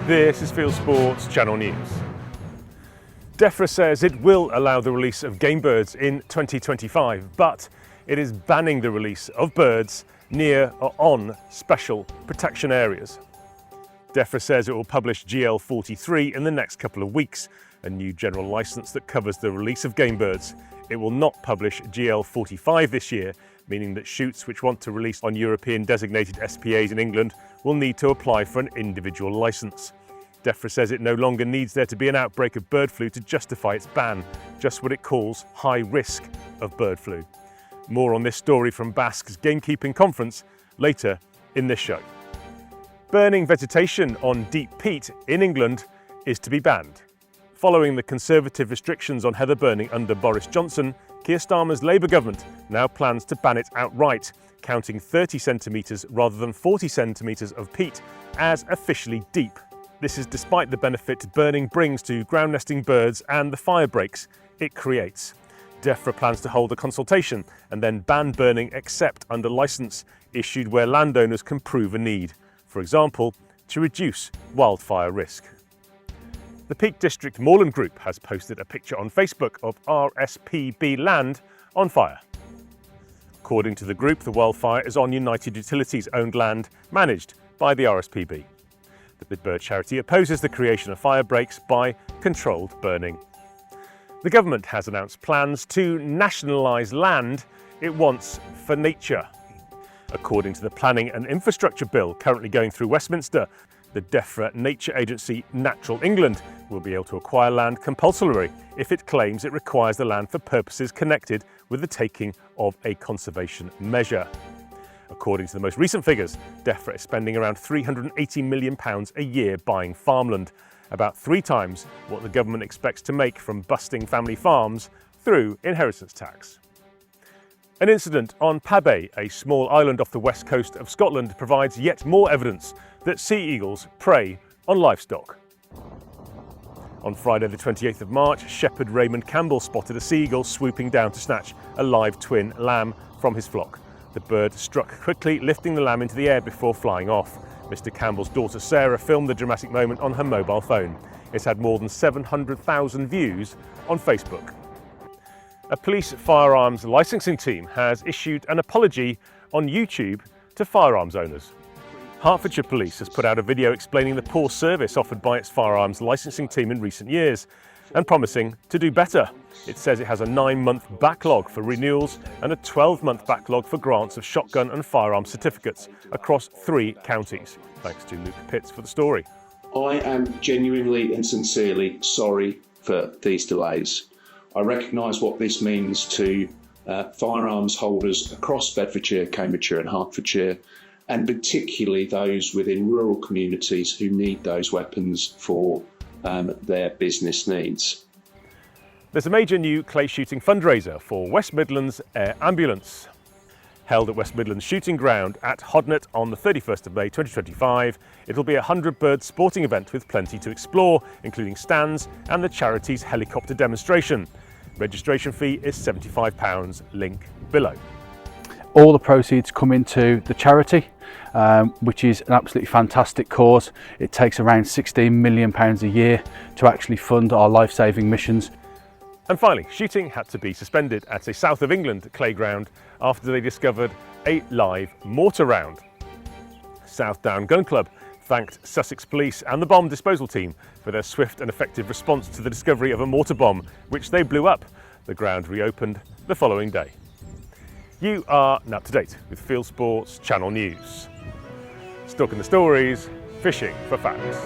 This is Fieldsports Channel News. DEFRA says it will allow the release of game birds in 2025, but it is banning the release of birds near or on special protection areas. DEFRA says it will publish GL43 in the next couple of weeks, a new general licence that covers the release of game birds. It will not publish GL45 this year, meaning that shoots which want to release on European designated SPAs in England will need to apply for an individual licence. DEFRA says it no longer needs there to be an outbreak of bird flu to justify its ban, just what it calls high risk of bird flu. More on this story from BASC's gamekeeping conference later in this show. Burning vegetation on deep peat in England is to be banned. Following the Conservative restrictions on heather burning under Boris Johnson, Keir Starmer's Labour government now plans to ban it outright, counting 30 centimetres rather than 40 centimetres of peat as officially deep. This is despite the benefit burning brings to ground nesting birds and the fire breaks it creates. DEFRA plans to hold a consultation and then ban burning except under licence issued where landowners can prove a need, for example, to reduce wildfire risk. The Peak District Moorland Group has posted a picture on Facebook of RSPB land on fire. According to the group, the wildfire is on United Utilities owned land managed by the RSPB. The Big Bird charity opposes the creation of fire breaks by controlled burning. The government has announced plans to nationalise land it wants for nature. According to the Planning and Infrastructure Bill currently going through Westminster, the DEFRA nature agency Natural England will be able to acquire land compulsorily if it claims it requires the land for purposes connected with the taking of a conservation measure. According to the most recent figures, DEFRA is spending around £380 million a year buying farmland, about 3 times what the government expects to make from busting family farms through inheritance tax. An incident on Pabay, a small island off the west coast of Scotland, provides yet more evidence that sea eagles prey on livestock. On Friday the 28th of March, shepherd Raymond Campbell spotted a sea eagle swooping down to snatch a live twin lamb from his flock. The bird struck quickly, lifting the lamb into the air before flying off. Mr. Campbell's daughter Sarah filmed the dramatic moment on her mobile phone. It's had more than 700,000 views on Facebook. A police firearms licensing team has issued an apology on YouTube to firearms owners. Hertfordshire Police has put out a video explaining the poor service offered by its firearms licensing team in recent years and promising to do better. It says it has a 9-month backlog for renewals and a 12-month backlog for grants of shotgun and firearm certificates across 3 counties. Thanks to Luke Pitts for the story. I am genuinely and sincerely sorry for these delays. I recognise what this means to firearms holders across Bedfordshire, Cambridgeshire and Hertfordshire, and particularly those within rural communities who need those weapons for their business needs. There's a major new clay shooting fundraiser for West Midlands Air Ambulance. Held at West Midlands Shooting Ground at Hodnet on the 31st of May 2025, it'll be a 100-bird sporting event with plenty to explore, including stands and the charity's helicopter demonstration. Registration fee is £75, link below. All the proceeds come into the charity, which is an absolutely fantastic cause. It takes around £16 million a year to actually fund our life-saving missions. And finally, shooting had to be suspended at a south of England clay ground after they discovered a live mortar round. South Down Gun Club thanked Sussex Police and the bomb disposal team for their swift and effective response to the discovery of a mortar bomb, which they blew up. The ground reopened the following day. You are now up to date with Fieldsports Channel News. Stalking the stories, fishing for facts.